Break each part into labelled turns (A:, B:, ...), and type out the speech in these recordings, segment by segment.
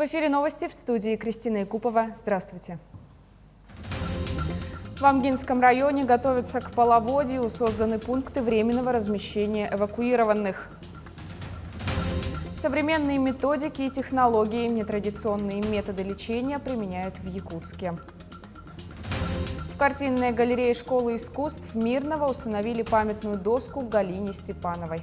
A: В эфире новости, в студии Кристина Якупова. Здравствуйте. В Амгинском районе готовятся к половодью, созданы пункты временного размещения эвакуированных. Современные методики и технологии, нетрадиционные методы лечения применяют в Якутске. В картинной галерее школы искусств Мирного установили памятную доску Галине Степановой.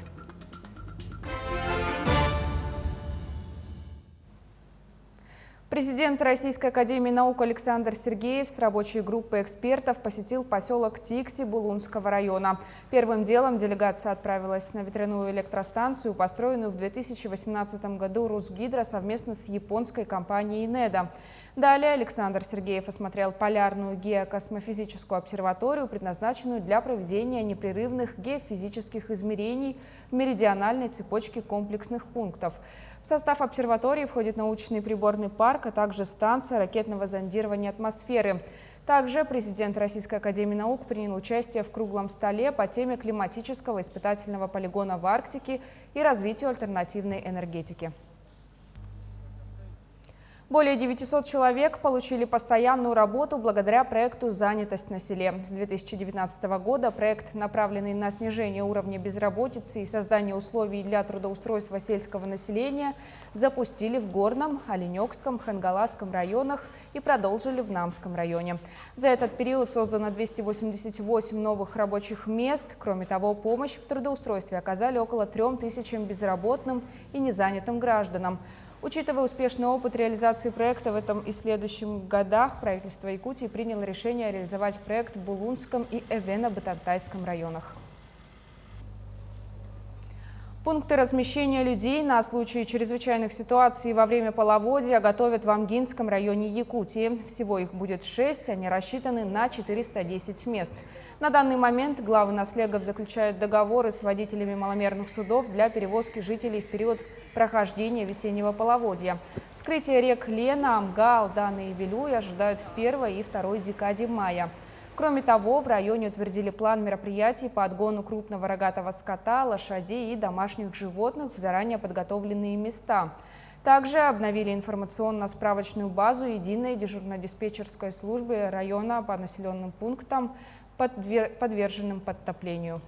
A: Президент Российской академии наук Александр Сергеев с рабочей группой экспертов посетил поселок Тикси Булунского района. Первым делом делегация отправилась на ветряную электростанцию, построенную в 2018 году Русгидро совместно с японской компанией «Неда». Далее Александр Сергеев осмотрел полярную геокосмофизическую обсерваторию, предназначенную для проведения непрерывных геофизических измерений в меридиональной цепочке комплексных пунктов. В состав обсерватории входит научный приборный парк, а также станция ракетного зондирования атмосферы. Также президент Российской академии наук принял участие в круглом столе по теме климатического испытательного полигона в Арктике и развитию альтернативной энергетики. Более 900 человек получили постоянную работу благодаря проекту «Занятость на селе». С 2019 года проект, направленный на снижение уровня безработицы и создание условий для трудоустройства сельского населения, запустили в Горном, Оленёкском, Хангаласском районах и продолжили в Намском районе. За этот период создано 288 новых рабочих мест. Кроме того, помощь в трудоустройстве оказали около 3000 безработным и незанятым гражданам. Учитывая успешный опыт реализации проекта в этом и следующих годах, правительство Якутии приняло решение реализовать проект в Булунском и Эвено-Батантайском районах. Пункты размещения людей на случай чрезвычайных ситуаций во время половодья готовят в Амгинском районе Якутии. Всего их будет 6, они рассчитаны на 410 мест. На данный момент главы наслегов заключают договоры с водителями маломерных судов для перевозки жителей в период прохождения весеннего половодья. Вскрытие рек Лена, Амга, Алдана и Вилюй ожидают в первой и второй декаде мая. Кроме того, в районе утвердили план мероприятий по отгону крупного рогатого скота, лошадей и домашних животных в заранее подготовленные места. Также обновили информационно-справочную базу единой дежурно-диспетчерской службы района по населенным пунктам, подверженным подтоплению.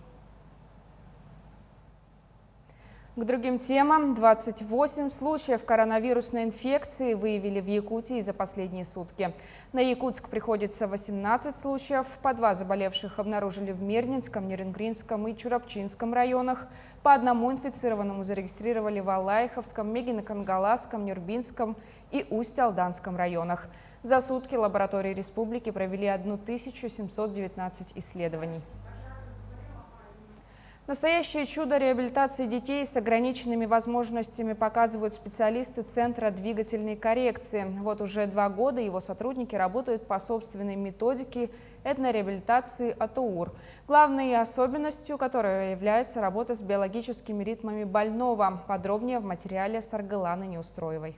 A: К другим темам. 28 случаев коронавирусной инфекции выявили в Якутии за последние сутки. На Якутск приходится 18 случаев. По 2 заболевших обнаружили в Мирнинском, Нерюнгринском и Чурапчинском районах. По 1 инфицированному зарегистрировали в Алайховском, Мегино-Кангаласском, Нюрбинском и Усть-Алданском районах. За сутки лаборатории республики провели 1719 исследований. Настоящее чудо реабилитации детей с ограниченными возможностями показывают специалисты Центра двигательной коррекции. Вот уже 2 года его сотрудники работают по собственной методике этнореабилитации АТУР. Главной особенностью которой является работа с биологическими ритмами больного. Подробнее в материале Саргыланы Неустроевой.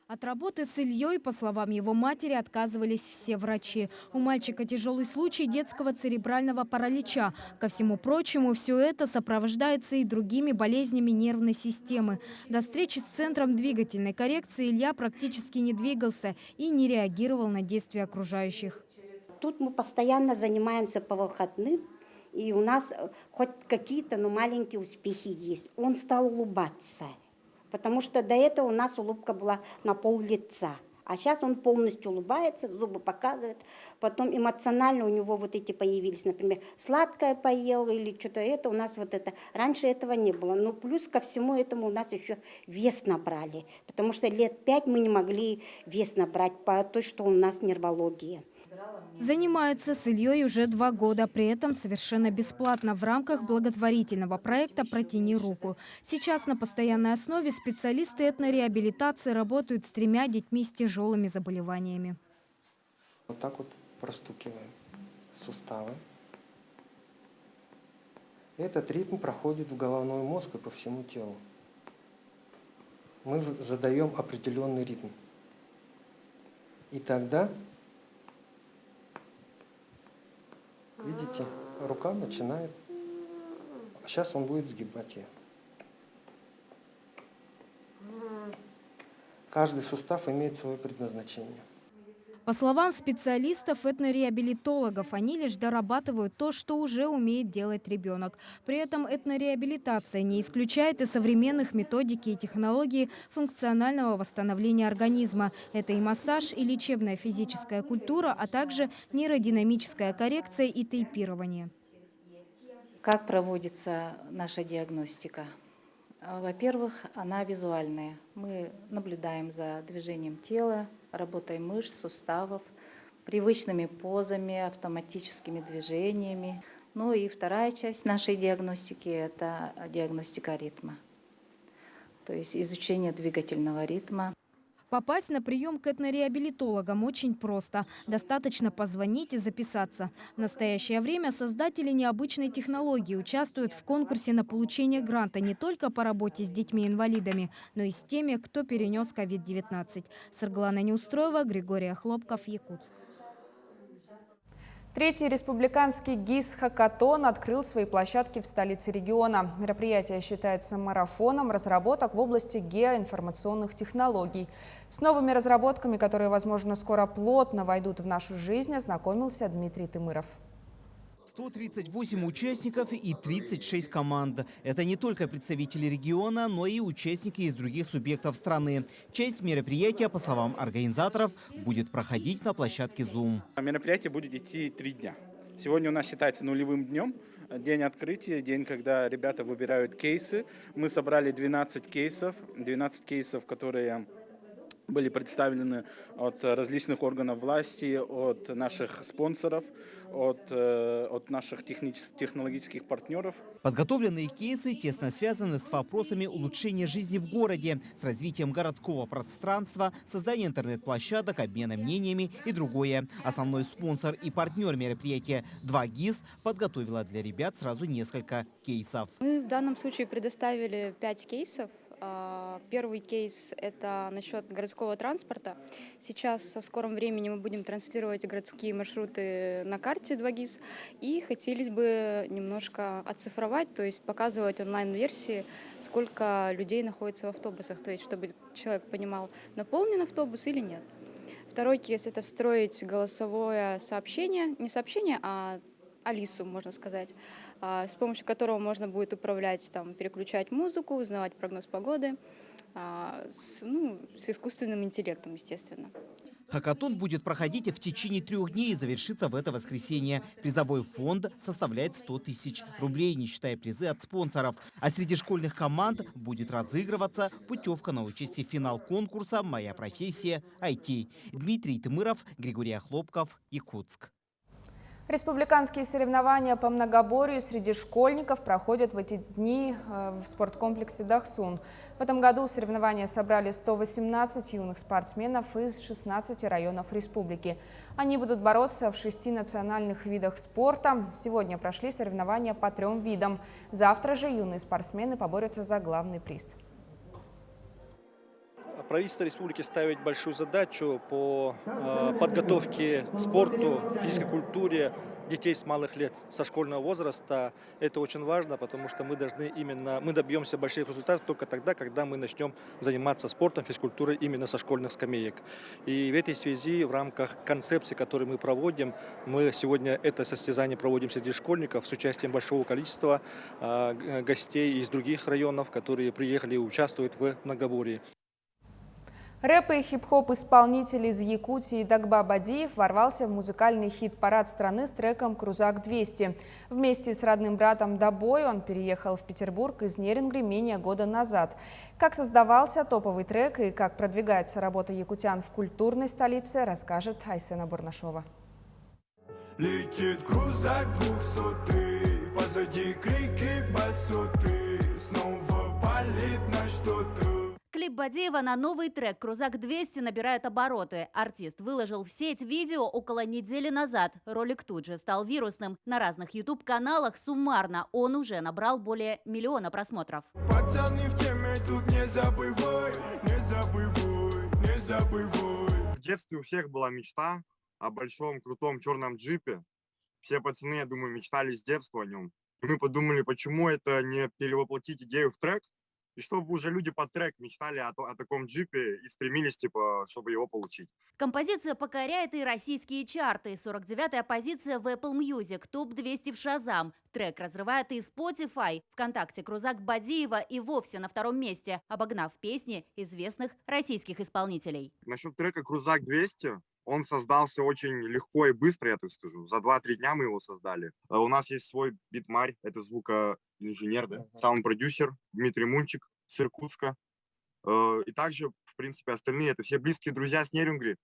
B: От работы с Ильей, по словам его матери, отказывались все врачи. У мальчика тяжелый случай детского церебрального паралича. Ко всему прочему, все это сопровождается и другими болезнями нервной системы. До встречи с Центром двигательной коррекции Илья практически не двигался и не реагировал на действия окружающих.
C: Тут мы постоянно занимаемся по выходным, и у нас хоть какие-то, но маленькие успехи есть. Он стал улыбаться. Потому что до этого у нас улыбка была на пол лица. А сейчас он полностью улыбается, зубы показывает. Потом эмоционально у него вот эти появились, например, сладкое поел или что-то это. У нас вот это. Раньше этого не было. Но плюс ко всему этому у нас еще вес набрали. Потому что лет 5 мы не могли вес набрать по той, что у нас нервология.
B: Занимаются с Ильей уже 2 года, при этом совершенно бесплатно в рамках благотворительного проекта «Протяни руку». Сейчас на постоянной основе специалисты этнореабилитации работают с 3 детьми с тяжелыми заболеваниями.
D: Вот так вот простукиваем суставы. Этот ритм проходит в головной мозг и по всему телу. Мы задаем определенный ритм. И тогда, видите, рука начинает, сейчас он будет сгибать ее. Каждый сустав имеет свое предназначение.
B: По словам специалистов, этнореабилитологов, они лишь дорабатывают то, что уже умеет делать ребенок. При этом этнореабилитация не исключает и современных методики и технологий функционального восстановления организма. Это и массаж, и лечебная физическая культура, а также нейродинамическая коррекция и тейпирование.
E: Как проводится наша диагностика? Во-первых, она визуальная. Мы наблюдаем за движением тела, работой мышц, суставов, привычными позами, автоматическими движениями. Ну и вторая часть нашей диагностики – это диагностика ритма, то есть изучение двигательного ритма.
B: Попасть на прием к этнореабилитологам очень просто. Достаточно позвонить и записаться. В настоящее время создатели необычной технологии участвуют в конкурсе на получение гранта не только по работе с детьми-инвалидами, но и с теми, кто перенес COVID-19. Сарглана Неустроева, Григорий Хлопков, Якутск.
A: Третий республиканский ГИС-хакатон открыл свои площадки в столице региона. Мероприятие считается марафоном разработок в области геоинформационных технологий. С новыми разработками, которые, возможно, скоро плотно войдут в нашу жизнь, ознакомился Дмитрий Тымыров.
F: 138 участников и 36 команд. Это не только представители региона, но и участники из других субъектов страны. Часть мероприятия, по словам организаторов, будет проходить на площадке Zoom.
G: Мероприятие будет идти 3 дня. Сегодня у нас считается нулевым днем. День открытия, день, когда ребята выбирают кейсы. Мы собрали 12 кейсов, которые были представлены от различных органов власти, от наших спонсоров, от наших технологических партнеров.
F: Подготовленные кейсы тесно связаны с вопросами улучшения жизни в городе, с развитием городского пространства, созданием интернет-площадок, обмена мнениями и другое. Основной спонсор и партнер мероприятия 2GIS подготовила для ребят сразу несколько кейсов.
H: Мы в данном случае предоставили 5 кейсов. Первый кейс – это насчет городского транспорта. Сейчас в скором времени мы будем транслировать городские маршруты на карте 2GIS. И хотелось бы немножко оцифровать, то есть показывать онлайн-версии, сколько людей находится в автобусах, то есть чтобы человек понимал, наполнен автобус или нет. Второй кейс – это встроить голосовое сообщение, не сообщение, а Алису, можно сказать, с помощью которого можно будет управлять, переключать музыку, узнавать прогноз погоды, с искусственным интеллектом, естественно.
F: Хакатон будет проходить в течение 3 дней и завершится в это воскресенье. Призовой фонд составляет 100 тысяч рублей, не считая призы от спонсоров. А среди школьных команд будет разыгрываться путевка на участие в финал конкурса «Моя профессия IT». Дмитрий Тымыров, Григорий Хлопков, Якутск.
A: Республиканские соревнования по многоборью среди школьников проходят в эти дни в спорткомплексе «Дахсун». В этом году соревнования собрали 118 юных спортсменов из 16 районов республики. Они будут бороться в 6 национальных видах спорта. Сегодня прошли соревнования по 3 видам. Завтра же юные спортсмены поборются за главный приз.
I: Правительство республики ставит большую задачу по подготовке к спорту, физической культуре детей с малых лет, со школьного возраста. Это очень важно, потому что мы добьемся больших результатов только тогда, когда мы начнем заниматься спортом, физкультурой именно со школьных скамеек. И в этой связи, в рамках концепции, которую мы проводим, мы сегодня это состязание проводим среди школьников с участием большого количества гостей из других районов, которые приехали и участвуют в многоборье.
A: Рэп и хип-хоп-исполнитель из Якутии Дагба Бадиев ворвался в музыкальный хит-парад страны с треком «Крузак-200». Вместе с родным братом Дабой он переехал в Петербург из Нерюнгри менее года назад. Как создавался топовый трек и как продвигается работа якутян в культурной столице, расскажет Айсена Бурнашова.
J: Летит крузак 200, позади крики басоты, снова палит на что-то.
K: Клип Бадиева на новый трек «Крузак-200» набирает обороты. Артист выложил в сеть видео около недели назад. Ролик тут же стал вирусным. На разных YouTube-каналах суммарно он уже набрал более 1 миллиона просмотров.
J: Пацаны в теме, тут не забывай, не забывай, не забывай.
L: В детстве у всех была мечта о большом крутом черном джипе. Все пацаны, я думаю, мечтали с детства о нем. И мы подумали, почему это не перевоплотить идею в трек. и чтобы уже люди под трек мечтали о таком джипе и стремились, типа, чтобы его получить.
K: Композиция покоряет и российские чарты. 49-я позиция в Apple Music, топ-200 в Shazam. Трек разрывает и Spotify. ВКонтакте Крузак Бадиева и вовсе на втором месте, обогнав песни известных российских исполнителей.
L: Насчет трека «Крузак 200», он создался очень легко и быстро, я так скажу. За 2-3 дня мы его создали. У нас есть свой битмарь, это звукоинженер, да? Саунд-продюсер Дмитрий Мунчик с Иркутска. И также, в принципе, остальные, это все близкие друзья с Нерюнгри.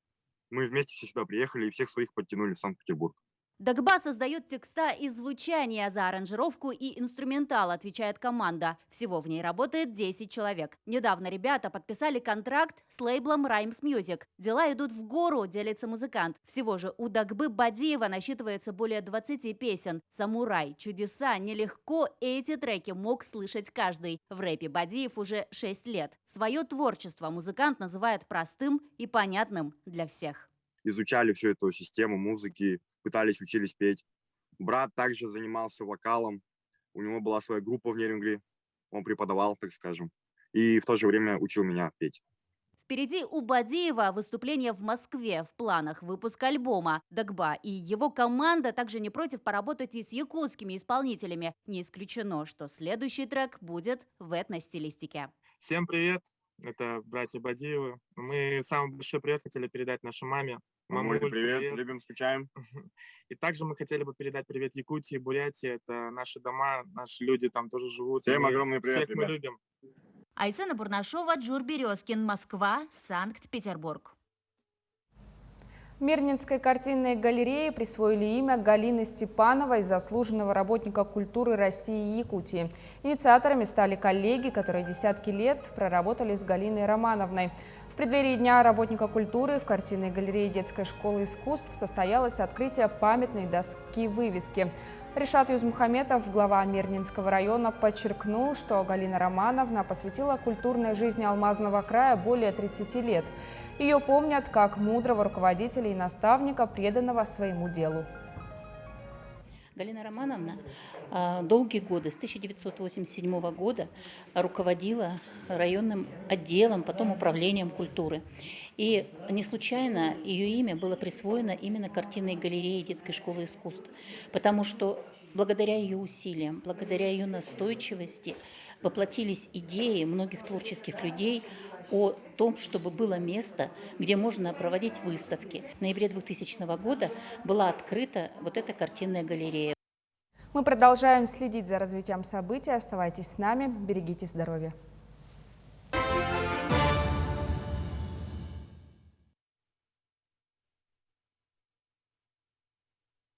L: Мы вместе все сюда приехали и всех своих подтянули в Санкт-Петербург.
K: Дагба создает текста и звучание, за аранжировку и инструментал отвечает команда. Всего в ней работает 10 человек. Недавно ребята подписали контракт с лейблом Rhymes Music. Дела идут в гору, делится музыкант. Всего же у Дагбы Бадиева насчитывается более 20 песен. «Самурай», «Чудеса», «Нелегко» – эти треки мог слышать каждый. В рэпе Бадиев уже 6 лет. Свое творчество музыкант называет простым и понятным для всех.
L: Изучали всю эту систему музыки, учились петь. Брат также занимался вокалом. У него была своя группа в Нерюнгри. Он преподавал, так скажем. И в то же время учил меня петь.
K: Впереди у Бадиева выступление в Москве. В планах выпуск альбома. Дагба и его команда также не против поработать и с якутскими исполнителями. Не исключено, что следующий трек будет в этностилистике.
M: Всем привет! Это братья Бадиевы. Мы самый большой привет хотели передать нашей маме.
L: Мамуль, привет, любим, скучаем.
M: И также мы хотели бы передать привет Якутии, Бурятии. Это наши дома, наши люди там тоже живут.
L: Всем огромный привет,
M: всех
L: ребят.
M: мы любим.
K: Айсена Бурнашова, Джур Березкин, Москва, Санкт-Петербург.
A: Мирнинской картинной галерее присвоили имя Галины Степановой, заслуженного работника культуры России и Якутии. Инициаторами стали коллеги, которые десятки лет проработали с Галиной Романовной. В преддверии Дня работника культуры в картинной галерее детской школы искусств состоялось открытие памятной доски-вывески. Ришат Юзмухаметов, глава Мирнинского района, подчеркнул, что Галина Романовна посвятила культурной жизни Алмазного края более 30 лет. Ее помнят как мудрого руководителя и наставника, преданного своему делу.
N: Галина Романовна долгие годы, с 1987 года, руководила районным отделом, потом управлением культуры. И не случайно ее имя было присвоено именно картинной галерее детской школы искусств, потому что благодаря ее усилиям, благодаря ее настойчивости воплотились идеи многих творческих людей о том, чтобы было место, где можно проводить выставки. В ноябре 2000 года была открыта вот эта картинная галерея.
A: Мы продолжаем следить за развитием событий. Оставайтесь с нами, берегите здоровье.